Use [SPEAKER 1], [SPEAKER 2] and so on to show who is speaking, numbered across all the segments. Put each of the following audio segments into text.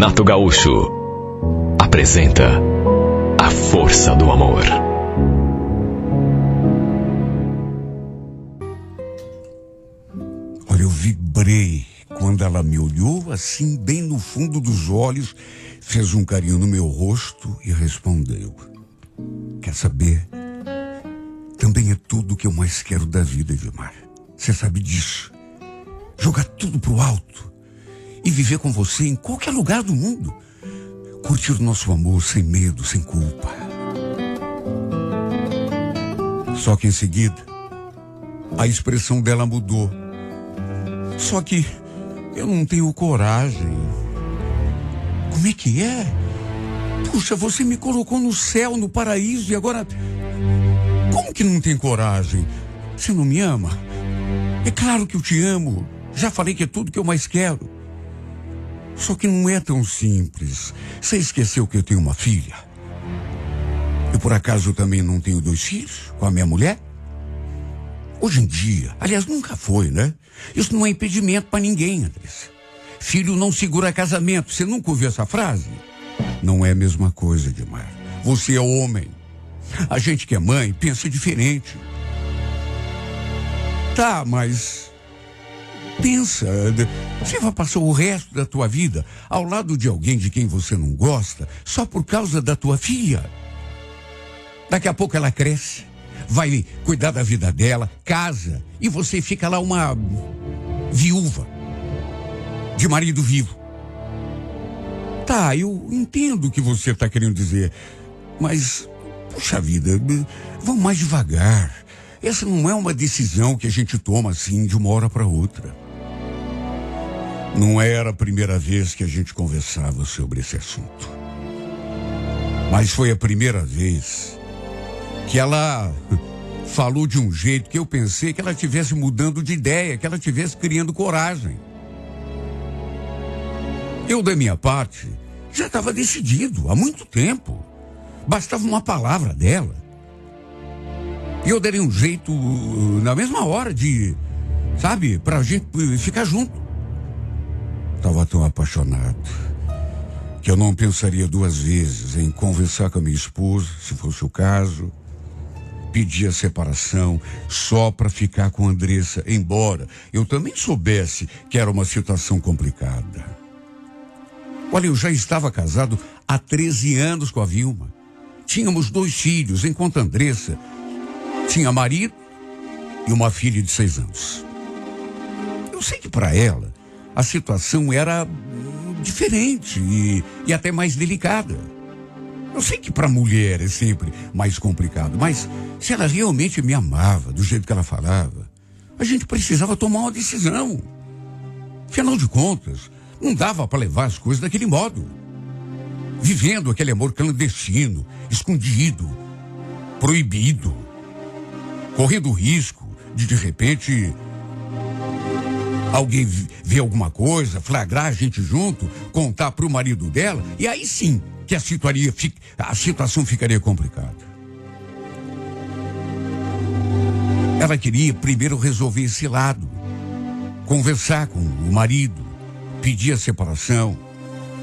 [SPEAKER 1] Renato Gaúcho apresenta A Força do Amor.
[SPEAKER 2] Olha, eu vibrei quando ela me olhou assim, bem no fundo dos olhos, fez um carinho no meu rosto e respondeu: quer saber? Também é tudo o que eu mais quero da vida, Edmar. Você sabe disso. Jogar tudo pro alto e viver com você em qualquer lugar do mundo. Curtir o nosso amor sem medo, sem culpa. Só que em seguida, a expressão dela mudou. Só que eu não tenho coragem. Como é que é? Puxa, você me colocou no céu, no paraíso, e agora... Como que não tem coragem? Você não me ama? É claro que eu te amo. Já falei que é tudo que eu mais quero. Só que não é tão simples. Você esqueceu que eu tenho uma filha? E por acaso eu também não tenho 2 filhos com a minha mulher? Hoje em dia, aliás, nunca foi, né? Isso não é impedimento para ninguém, Andressa. Filho não segura casamento. Você nunca ouviu essa frase? Não é a mesma coisa, Edmar. Você é homem. A gente que é mãe pensa diferente. Tá, mas... pensa, você vai passar o resto da tua vida ao lado de alguém de quem você não gosta só por causa da tua filha? Daqui a pouco ela cresce, vai cuidar da vida dela, casa, e você fica lá uma viúva de marido vivo. Tá, eu entendo o que você está querendo dizer, mas, puxa vida, vamos mais devagar. Essa não é uma decisão que a gente toma assim de uma hora para outra. Não era a primeira vez que a gente conversava sobre esse assunto. Mas foi a primeira vez que ela falou de um jeito que eu pensei que ela estivesse mudando de ideia, que ela estivesse criando coragem. Eu, da minha parte, já estava decidido há muito tempo. Bastava uma palavra dela. E eu daria um jeito na mesma hora de, sabe, pra gente ficar junto. Estava tão apaixonado que eu não pensaria 2 vezes em conversar com a minha esposa, se fosse o caso, pedir a separação só para ficar com a Andressa, embora eu também soubesse que era uma situação complicada. Olha, eu já estava casado há 13 anos com a Vilma. Tínhamos 2 filhos, enquanto a Andressa tinha marido e uma filha de 6 anos. Eu sei que para ela a situação era diferente e até mais delicada. Eu sei que para a mulher é sempre mais complicado, mas se ela realmente me amava do jeito que ela falava, a gente precisava tomar uma decisão. Afinal de contas, não dava para levar as coisas daquele modo. Vivendo aquele amor clandestino, escondido, proibido, correndo o risco de repente, alguém ver alguma coisa, flagrar a gente junto, contar para o marido dela, e aí sim que a situação ficaria complicada. Ela queria primeiro resolver esse lado, conversar com o marido, pedir a separação.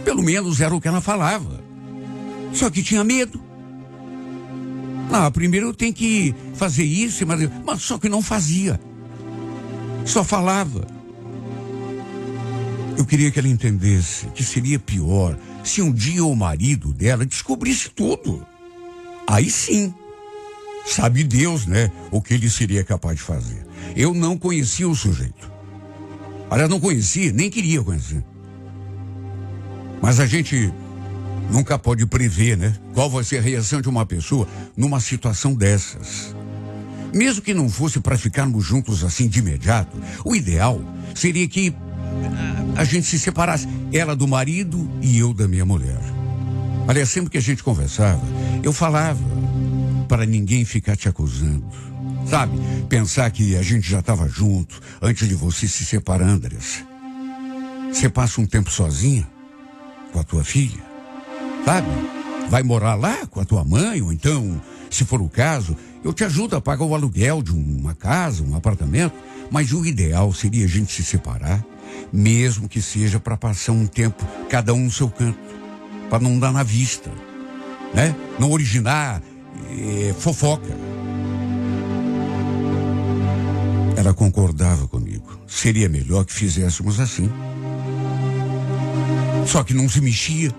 [SPEAKER 2] Pelo menos era o que ela falava. Só que tinha medo. Primeiro eu tenho que fazer isso, mas só que não fazia. Só falava. Eu queria que ela entendesse que seria pior se um dia o marido dela descobrisse tudo. Aí sim, sabe Deus, né, o que ele seria capaz de fazer. Eu não conhecia o sujeito. Aliás, não conhecia, nem queria conhecer. Mas a gente nunca pode prever, né, qual vai ser a reação de uma pessoa numa situação dessas. Mesmo que não fosse para ficarmos juntos assim de imediato, o ideal seria que a gente se separasse, ela do marido e eu da minha mulher. Aliás, sempre que a gente conversava, eu falava para ninguém ficar te acusando. Sabe, pensar que a gente já estava junto antes de você se separar, Andressa. Você passa um tempo sozinha com a tua filha, sabe? Vai morar lá com a tua mãe, ou então, se for o caso, eu te ajudo a pagar o aluguel de uma casa, um apartamento, mas o ideal seria a gente se separar mesmo que seja para passar um tempo cada um no seu canto, para não dar na vista, né? Não originar fofoca. Ela concordava comigo. Seria melhor que fizéssemos assim. Só que não se mexia,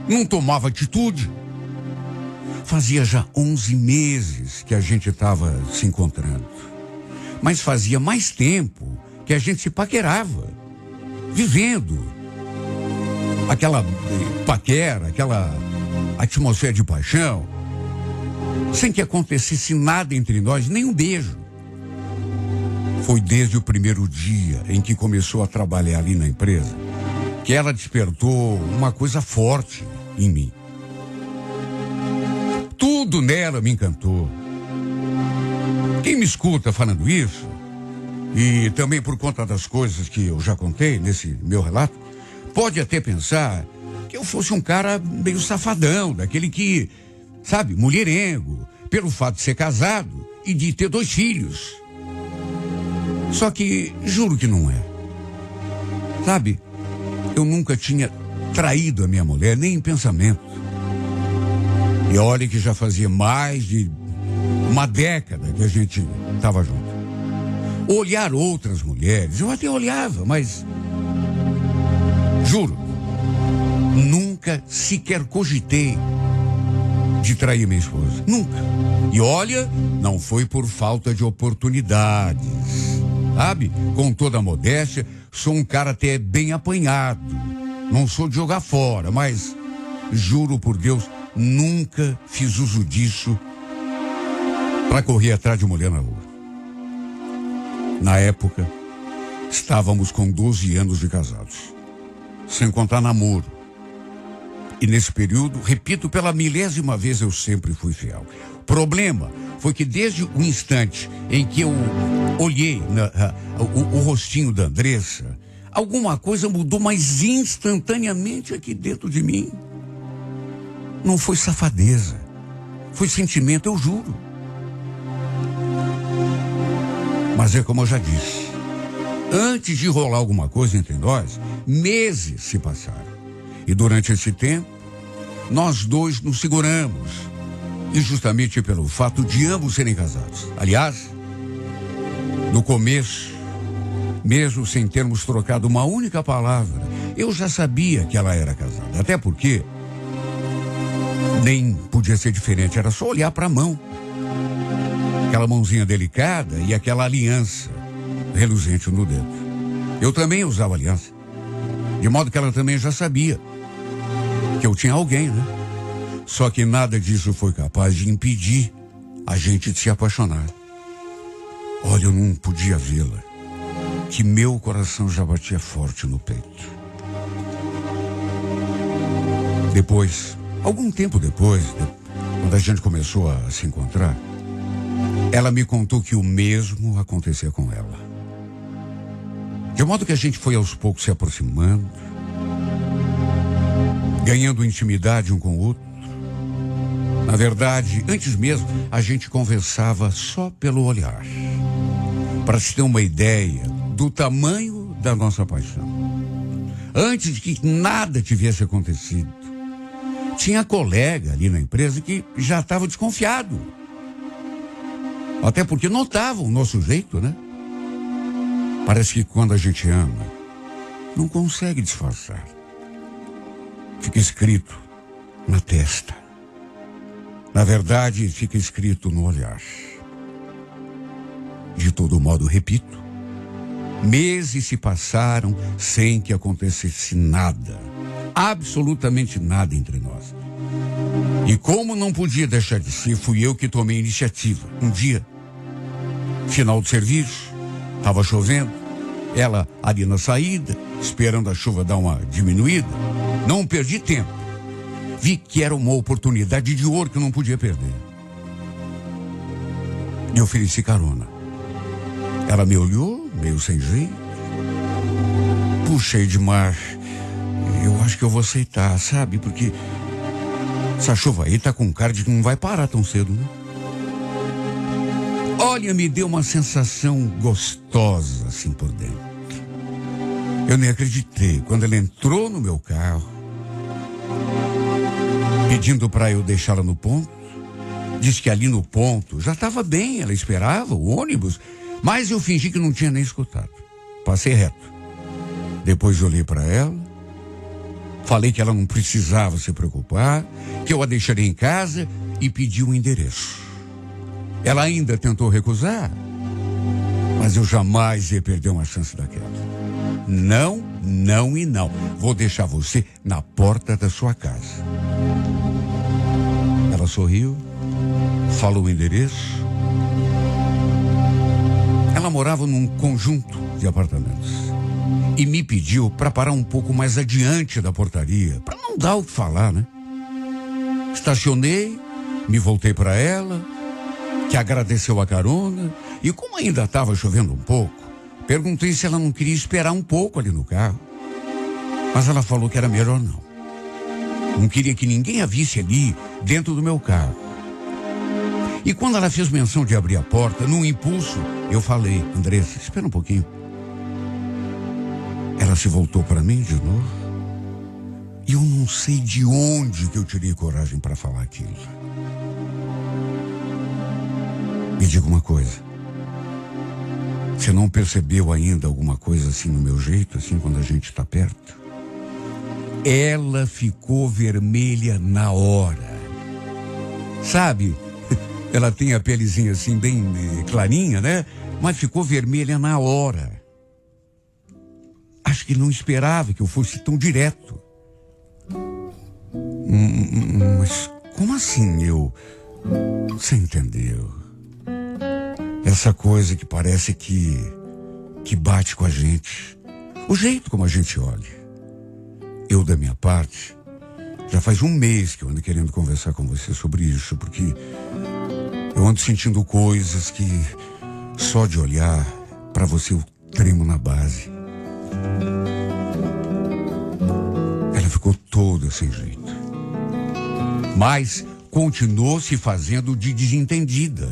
[SPEAKER 2] não tomava atitude. Fazia já 11 meses que a gente estava se encontrando. Mas fazia mais tempo que a gente se paquerava, vivendo aquela paquera, aquela atmosfera de paixão, sem que acontecesse nada entre nós, nem um beijo. Foi desde o primeiro dia em que começou a trabalhar ali na empresa que ela despertou uma coisa forte em mim. Tudo nela me encantou. Quem me escuta falando isso, e também por conta das coisas que eu já contei nesse meu relato, pode até pensar que eu fosse um cara meio safadão, daquele que, sabe, mulherengo, pelo fato de ser casado e de ter 2 filhos. Só que juro que não é. Sabe, eu nunca tinha traído a minha mulher, nem em pensamento. E olha que já fazia mais de uma década que a gente estava junto. Olhar outras mulheres, eu até olhava, mas juro, nunca sequer cogitei de trair minha esposa. Nunca. E olha, não foi por falta de oportunidades. Sabe? Com toda a modéstia, sou um cara até bem apanhado. Não sou de jogar fora, mas juro por Deus, nunca fiz uso disso para correr atrás de mulher na rua. Na época, estávamos com 12 anos de casados, sem contar namoro. E nesse período, repito pela 1000ª vez, eu sempre fui fiel. O problema foi que desde o instante em que eu olhei o rostinho da Andressa, alguma coisa mudou, mas instantaneamente aqui dentro de mim. Não foi safadeza, foi sentimento, eu juro. Mas é como eu já disse, antes de rolar alguma coisa entre nós, meses se passaram. E durante esse tempo, nós 2 nos seguramos. E justamente pelo fato de ambos serem casados. Aliás, no começo, mesmo sem termos trocado uma única palavra, eu já sabia que ela era casada. Até porque nem podia ser diferente, era só olhar para a mão. Aquela mãozinha delicada e aquela aliança reluzente no dedo. Eu também usava aliança. De modo que ela também já sabia que eu tinha alguém, né? Só que nada disso foi capaz de impedir a gente de se apaixonar. Olha, eu não podia vê-la, que meu coração já batia forte no peito. Depois, algum tempo depois, quando a gente começou a se encontrar, ela me contou que o mesmo acontecia com ela. De modo que a gente foi aos poucos se aproximando, ganhando intimidade um com o outro. Na verdade, antes mesmo, a gente conversava só pelo olhar. Para se ter uma ideia do tamanho da nossa paixão. Antes de que nada tivesse acontecido, tinha colega ali na empresa que já estava desconfiado. Até porque notavam o nosso jeito, né? Parece que quando a gente ama, não consegue disfarçar. Fica escrito na testa. Na verdade, fica escrito no olhar. De todo modo, repito, meses se passaram sem que acontecesse nada. Absolutamente nada entre nós. E como não podia deixar de ser, fui eu que tomei a iniciativa. Um dia, final de serviço, estava chovendo, ela ali na saída, esperando a chuva dar uma diminuída, não perdi tempo. Vi que era uma oportunidade de ouro que eu não podia perder. E ofereci carona. Ela me olhou, meio sem jeito. Puxei de mar. Eu acho que eu vou aceitar, sabe? Porque essa chuva aí tá com cara de que não vai parar tão cedo, né? Olha, me deu uma sensação gostosa assim por dentro. Eu nem acreditei quando ela entrou no meu carro, pedindo para eu deixá-la no ponto. Disse que ali no ponto já estava bem, ela esperava o ônibus, mas eu fingi que não tinha nem escutado. Passei reto. Depois olhei para ela, falei que ela não precisava se preocupar, que eu a deixaria em casa e pedi um endereço. Ela ainda tentou recusar, mas eu jamais ia perder uma chance daquela. Não, não e não. Vou deixar você na porta da sua casa. Ela sorriu, falou o endereço. Ela morava num conjunto de apartamentos e me pediu para parar um pouco mais adiante da portaria, para não dar o que falar, né? Estacionei, me voltei para ela, que agradeceu a carona, e como ainda estava chovendo um pouco, perguntei se ela não queria esperar um pouco ali no carro. Mas ela falou que era melhor não. Não queria que ninguém a visse ali dentro do meu carro. E quando ela fez menção de abrir a porta, num impulso, eu falei: Andressa, espera um pouquinho. Ela se voltou para mim de novo. E eu não sei de onde que eu tirei coragem para falar aquilo. Me diga uma coisa. Você não percebeu ainda alguma coisa assim no meu jeito, assim, quando a gente está perto? Ela ficou vermelha na hora. Sabe? Ela tem a pelezinha assim bem clarinha, né? Mas ficou vermelha na hora. Acho que não esperava que eu fosse tão direto. Mas como assim Você entendeu? Essa coisa que parece que bate com a gente. O jeito como a gente olha. Eu, da minha parte, já faz um mês que eu ando querendo conversar com você sobre isso, porque eu ando sentindo coisas que só de olhar para você eu tremo na base. Ela ficou toda sem jeito. Mas continuou se fazendo de desentendida.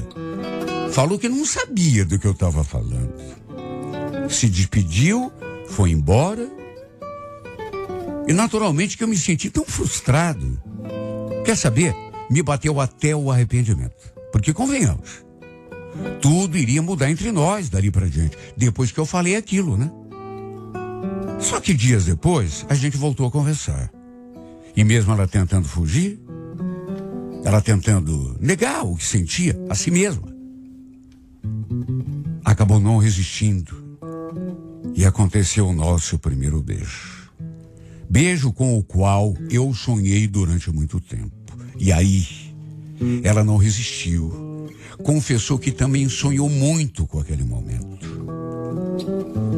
[SPEAKER 2] Falou que não sabia do que eu estava falando. Se despediu, foi embora. E naturalmente que eu me senti tão frustrado. Quer saber? Me bateu até o arrependimento. Porque convenhamos, tudo iria mudar entre nós dali pra diante, depois que eu falei aquilo, né? Só que dias depois, a gente voltou a conversar. E mesmo ela tentando fugir, ela tentando negar o que sentia a si mesma, acabou não resistindo. E aconteceu o nosso primeiro beijo. Beijo com o qual eu sonhei durante muito tempo. E aí, ela não resistiu. Confessou que também sonhou muito com aquele momento.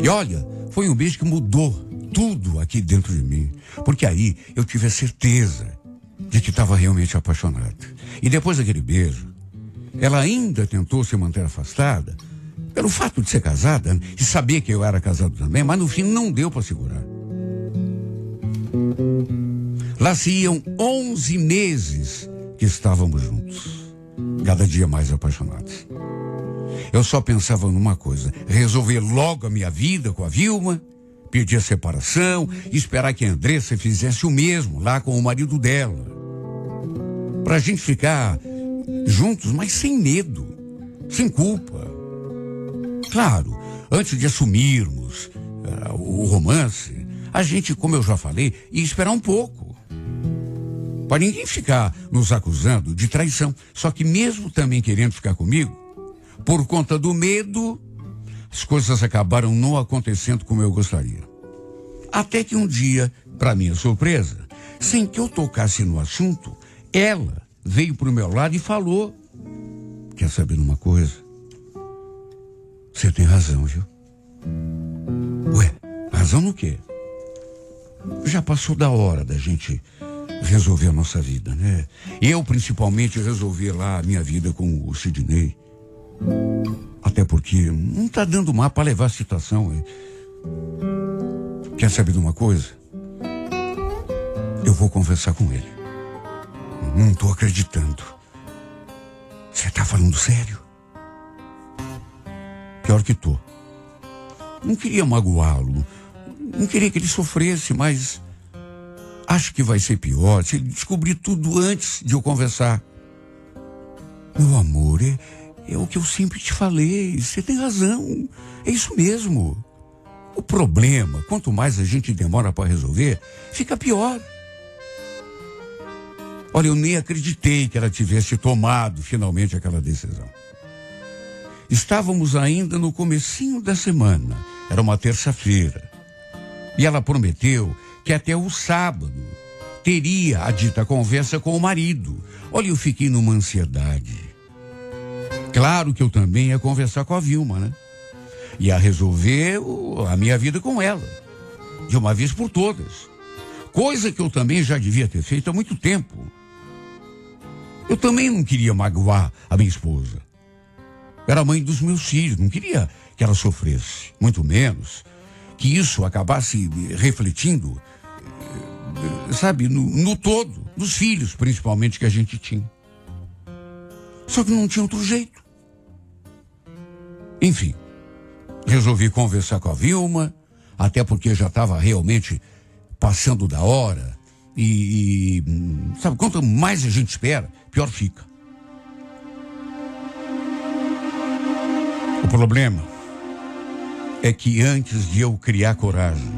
[SPEAKER 2] E olha, foi um beijo que mudou tudo aqui dentro de mim. Porque aí eu tive a certeza de que estava realmente apaixonada. E depois daquele beijo, ela ainda tentou se manter afastada pelo fato de ser casada e saber que eu era casado também, mas no fim não deu para segurar. Lá se iam 11 meses que estávamos juntos, cada dia mais apaixonados. Eu só pensava numa coisa: resolver logo a minha vida com a Vilma, pedir a separação e esperar que a Andressa fizesse o mesmo lá com o marido dela. Pra gente ficar juntos, mas sem medo, sem culpa. Claro, antes de assumirmos o romance, a gente, como eu já falei, ia esperar um pouco. Para ninguém ficar nos acusando de traição. Só que mesmo também querendo ficar comigo, por conta do medo, as coisas acabaram não acontecendo como eu gostaria. Até que um dia, para minha surpresa, sem que eu tocasse no assunto, ela veio pro meu lado e falou: quer saber de uma coisa? Você tem razão, viu? Ué, razão no quê? Já passou da hora da gente resolver a nossa vida, né? Eu, principalmente, resolvi lá a minha vida com o Sidney. Até porque não tá dando mal para levar a situação. Quer saber de uma coisa? Eu vou conversar com ele. Não tô acreditando. Você tá falando sério? Pior que tô. Não queria magoá-lo. não queria que ele sofresse, mas acho que vai ser pior se ele descobrir tudo antes de eu conversar. Meu amor, é o que eu sempre te falei, você tem razão, é isso mesmo. O problema, quanto mais a gente demora para resolver, fica pior. Olha, eu nem acreditei que ela tivesse tomado finalmente aquela decisão. Estávamos ainda no comecinho da semana, era uma terça-feira. E ela prometeu que até o sábado teria a dita conversa com o marido. Olha, eu fiquei numa ansiedade. Claro que eu também ia conversar com a Vilma, né? Ia resolver a minha vida com ela, de uma vez por todas. Coisa que eu também já devia ter feito há muito tempo. Eu também não queria magoar a minha esposa. Era a mãe dos meus filhos, não queria que ela sofresse, muito menos que isso acabasse refletindo, sabe, no todo, nos filhos principalmente que a gente tinha. Só que não tinha outro jeito. Enfim, resolvi conversar com a Vilma, até porque já estava realmente passando da hora. E sabe, quanto mais a gente espera, pior fica. O problema é que antes de eu criar coragem,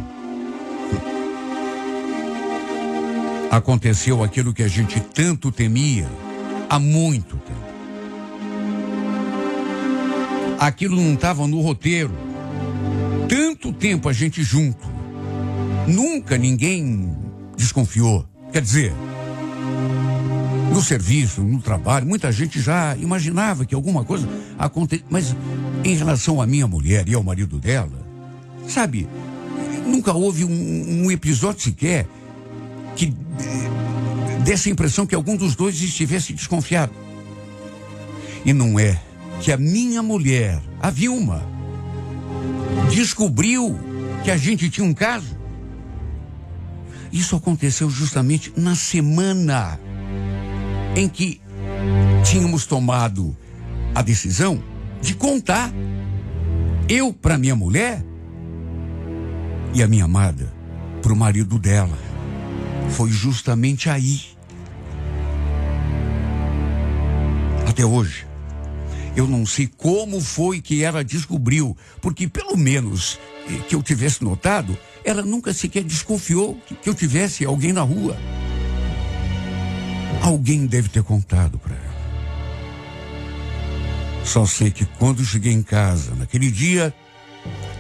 [SPEAKER 2] aconteceu aquilo que a gente tanto temia há muito tempo. Aquilo não estava no roteiro. Tanto tempo a gente junto. Nunca ninguém desconfiou. Quer dizer, no serviço, no trabalho, muita gente já imaginava que alguma coisa acontecia. Mas em relação à minha mulher e ao marido dela, sabe, nunca houve um episódio sequer que desse a impressão que algum dos dois estivesse desconfiado. E não é que a minha mulher, a Vilma, descobriu que a gente tinha um caso. Isso aconteceu justamente na semana em que tínhamos tomado a decisão de contar, eu para minha mulher e a minha amada para o marido dela. Foi justamente aí. Até hoje, eu não sei como foi que ela descobriu, porque pelo menos que eu tivesse notado, ela nunca sequer desconfiou que eu tivesse alguém na rua. Alguém deve ter contado para ela. Só sei que quando cheguei em casa, naquele dia,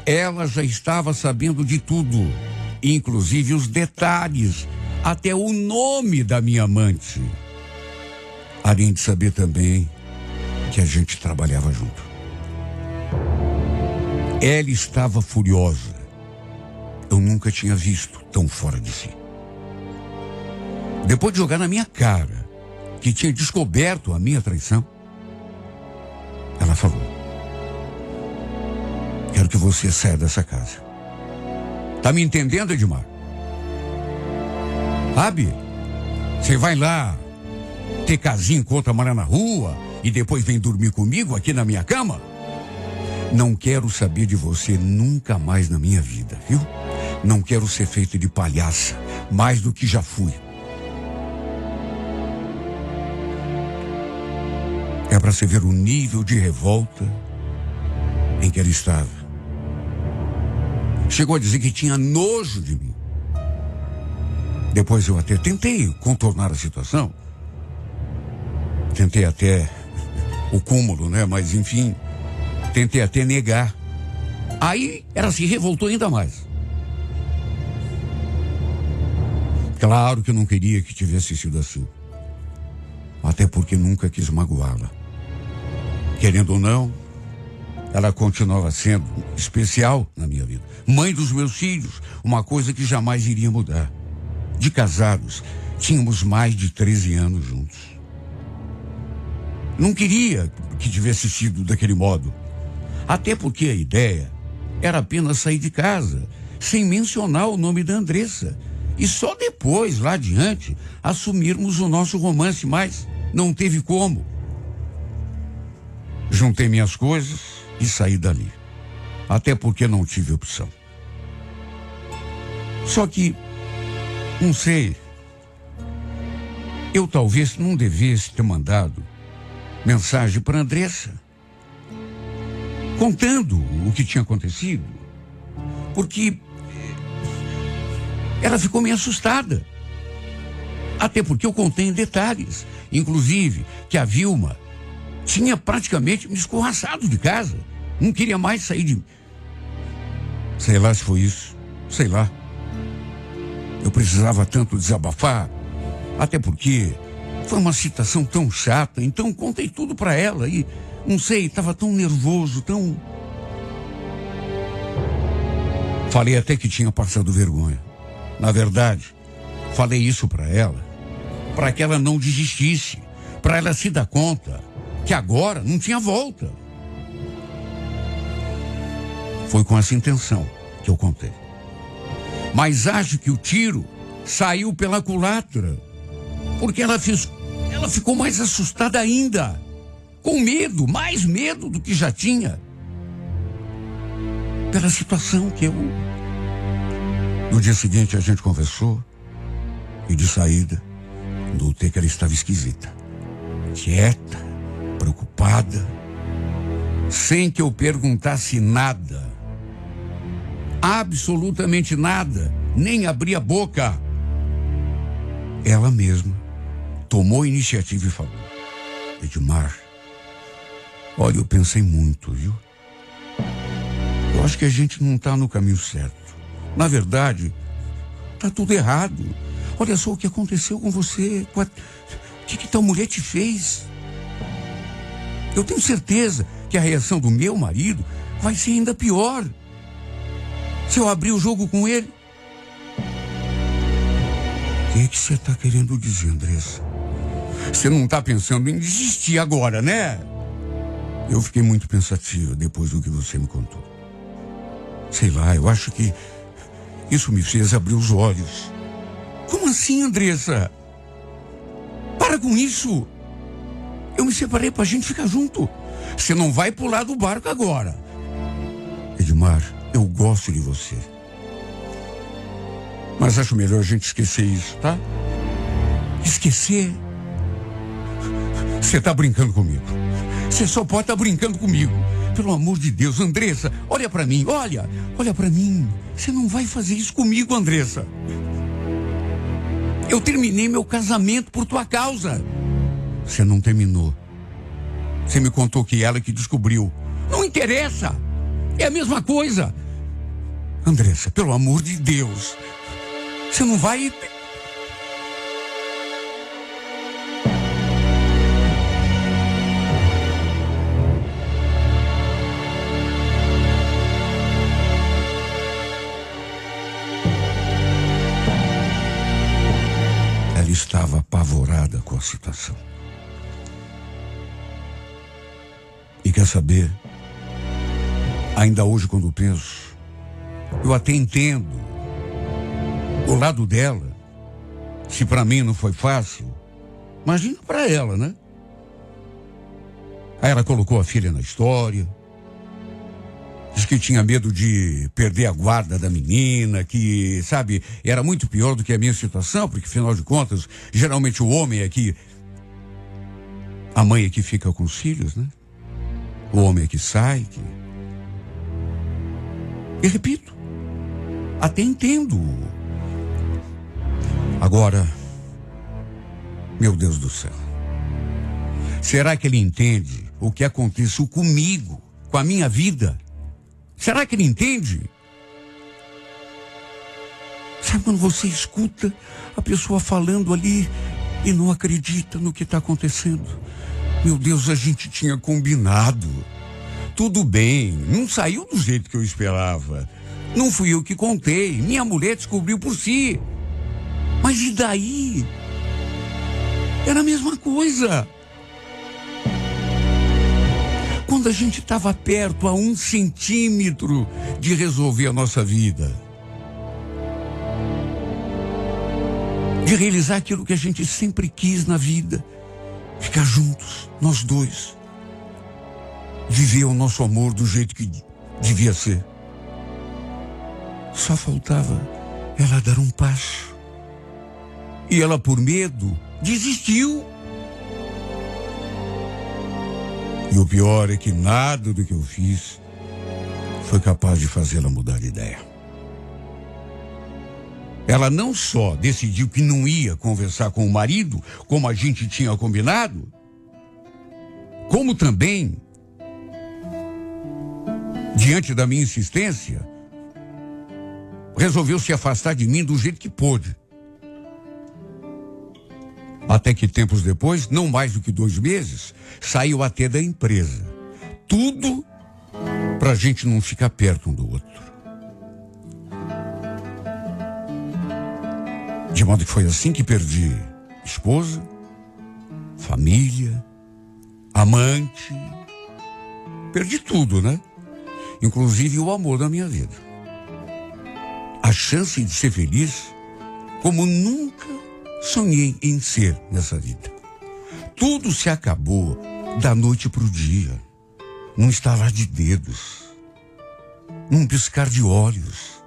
[SPEAKER 2] ela já estava sabendo de tudo, inclusive os detalhes, até o nome da minha amante. Além de saber também que a gente trabalhava junto. Ela estava furiosa. Eu nunca tinha visto tão fora de si. Depois de jogar na minha cara que tinha descoberto a minha traição, ela falou: quero que você saia dessa casa. Tá me entendendo, Edmar? Sabe? Você vai lá ter casinho com outra mulher na rua e depois vem dormir comigo aqui na minha cama? Não quero saber de você nunca mais na minha vida, viu? Não quero ser feito de palhaça, mais do que já fui. É para você ver o nível de revolta em que ela estava. Chegou a dizer que tinha nojo de mim. Depois eu até tentei contornar a situação. Tentei até o cúmulo, né? Mas enfim, tentei até negar. Aí ela se revoltou ainda mais. Claro que eu não queria que tivesse sido assim. Até porque nunca quis magoá-la. Querendo ou não, ela continuava sendo especial na minha vida. Mãe dos meus filhos, uma coisa que jamais iria mudar. De casados, tínhamos mais de 13 anos juntos. Não queria que tivesse sido daquele modo. Até porque a ideia era apenas sair de casa, sem mencionar o nome da Andressa. E só depois, lá adiante, assumirmos o nosso romance, mas não teve como. Juntei minhas coisas e saí dali. Até porque não tive opção. Só que, não sei, eu talvez não devesse ter mandado mensagem para Andressa, contando o que tinha acontecido, porque ela ficou meio assustada. Até porque eu contei em detalhes, inclusive que a Vilma tinha praticamente me escorraçado de casa, não queria mais sair de... Sei lá se foi isso, sei lá. Eu precisava tanto desabafar, até porque foi uma situação tão chata, então contei tudo para ela e, não sei, estava tão nervoso, tão... Falei até que tinha passado vergonha. Na verdade, falei isso para ela, para que ela não desistisse, para ela se dar conta que agora não tinha volta. Foi com essa intenção que eu contei. Mas acho que o tiro saiu pela culatra, porque ela ficou mais assustada ainda, com medo, mais medo do que já tinha, pela situação que eu... No dia seguinte a gente conversou e de saída notei que ela estava esquisita, quieta, preocupada, sem que eu perguntasse nada, absolutamente nada, nem abri a boca. Ela mesma tomou a iniciativa e falou: Edmar, olha, eu pensei muito, viu? Eu acho que a gente não está no caminho certo. Na verdade, está tudo errado. Olha só o que aconteceu com você, o que tal mulher te fez. Eu tenho certeza que a reação do meu marido vai ser ainda pior se eu abrir o jogo com ele. O que você está querendo dizer, Andressa? Você não está pensando em desistir agora, né? Eu fiquei muito pensativa depois do que você me contou. Sei lá, eu acho que isso me fez abrir os olhos. Como assim, Andressa? Para com isso. Eu me separei pra gente ficar junto. Você não vai pular do barco agora. Edmar, eu gosto de você. Mas acho melhor a gente esquecer isso, tá? Esquecer? Você tá brincando comigo. Você só pode estar brincando comigo. Pelo amor de Deus, Andressa, olha pra mim, olha pra mim. Você não vai fazer isso comigo, Andressa. Eu terminei meu casamento por tua causa. Você não terminou. Você me contou que ela que descobriu. Não interessa. É a mesma coisa. Andressa, pelo amor de Deus. Você não vai... Ela estava apavorada com a situação. E quer saber? Ainda hoje, quando penso, eu até entendo o lado dela. Se para mim não foi fácil, imagina para ela, né? Aí ela colocou a filha na história, diz que tinha medo de perder a guarda da menina, que, sabe, era muito pior do que a minha situação, porque, afinal de contas, geralmente o homem é que... A mãe é que fica com os filhos, né? O homem é que sai, que... E repito, até entendo. Agora, meu Deus do céu, será que ele entende o que aconteceu comigo, com a minha vida? Será que ele entende? Sabe quando você escuta a pessoa falando ali e não acredita no que está acontecendo? Meu Deus, a gente tinha combinado. Tudo bem, não saiu do jeito que eu esperava. Não fui eu que contei, minha mulher descobriu por si. Mas e daí? Era a mesma coisa. Quando a gente estava perto a 1 centímetro de resolver a nossa vida, de realizar aquilo que a gente sempre quis na vida, ficar juntos, nós dois, viver o nosso amor do jeito que devia ser. Só faltava ela dar um passo. E ela, por medo, desistiu. E o pior é que nada do que eu fiz foi capaz de fazê-la mudar de ideia. Ela não só decidiu que não ia conversar com o marido, como a gente tinha combinado, como também, diante da minha insistência, resolveu se afastar de mim do jeito que pôde. Até que tempos depois, não mais do que 2 meses, saiu até da empresa. Tudo pra gente não ficar perto um do outro. De modo que foi assim que perdi esposa, família, amante. Perdi tudo, né? Inclusive o amor da minha vida. A chance de ser feliz como nunca sonhei em ser nessa vida. Tudo se acabou da noite pro dia, num estalar de dedos, num piscar de olhos.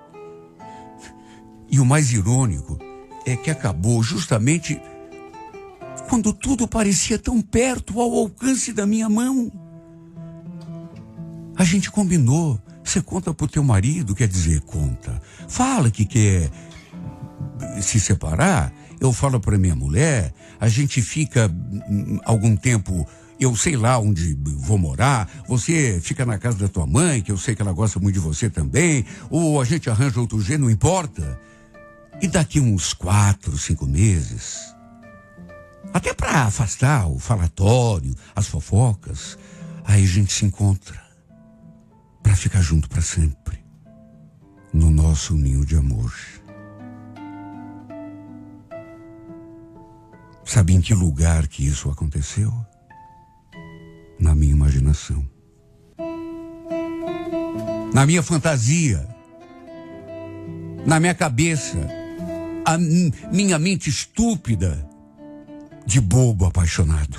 [SPEAKER 2] E o mais irônico é que acabou justamente quando tudo parecia tão perto, ao alcance da minha mão. A gente combinou. Você conta pro teu marido, quer dizer, conta. Fala que quer se separar. Eu falo pra minha mulher, a gente fica algum tempo, eu sei lá onde vou morar, você fica na casa da tua mãe, que eu sei que ela gosta muito de você também, ou a gente arranja outro jeito, não importa. E daqui uns 4, 5 meses, até pra afastar o falatório, as fofocas, aí a gente se encontra pra ficar junto pra sempre, no nosso ninho de amor. Sabe em que lugar que isso aconteceu? Na minha imaginação. Na minha fantasia. Na minha cabeça. A minha mente estúpida de bobo apaixonado.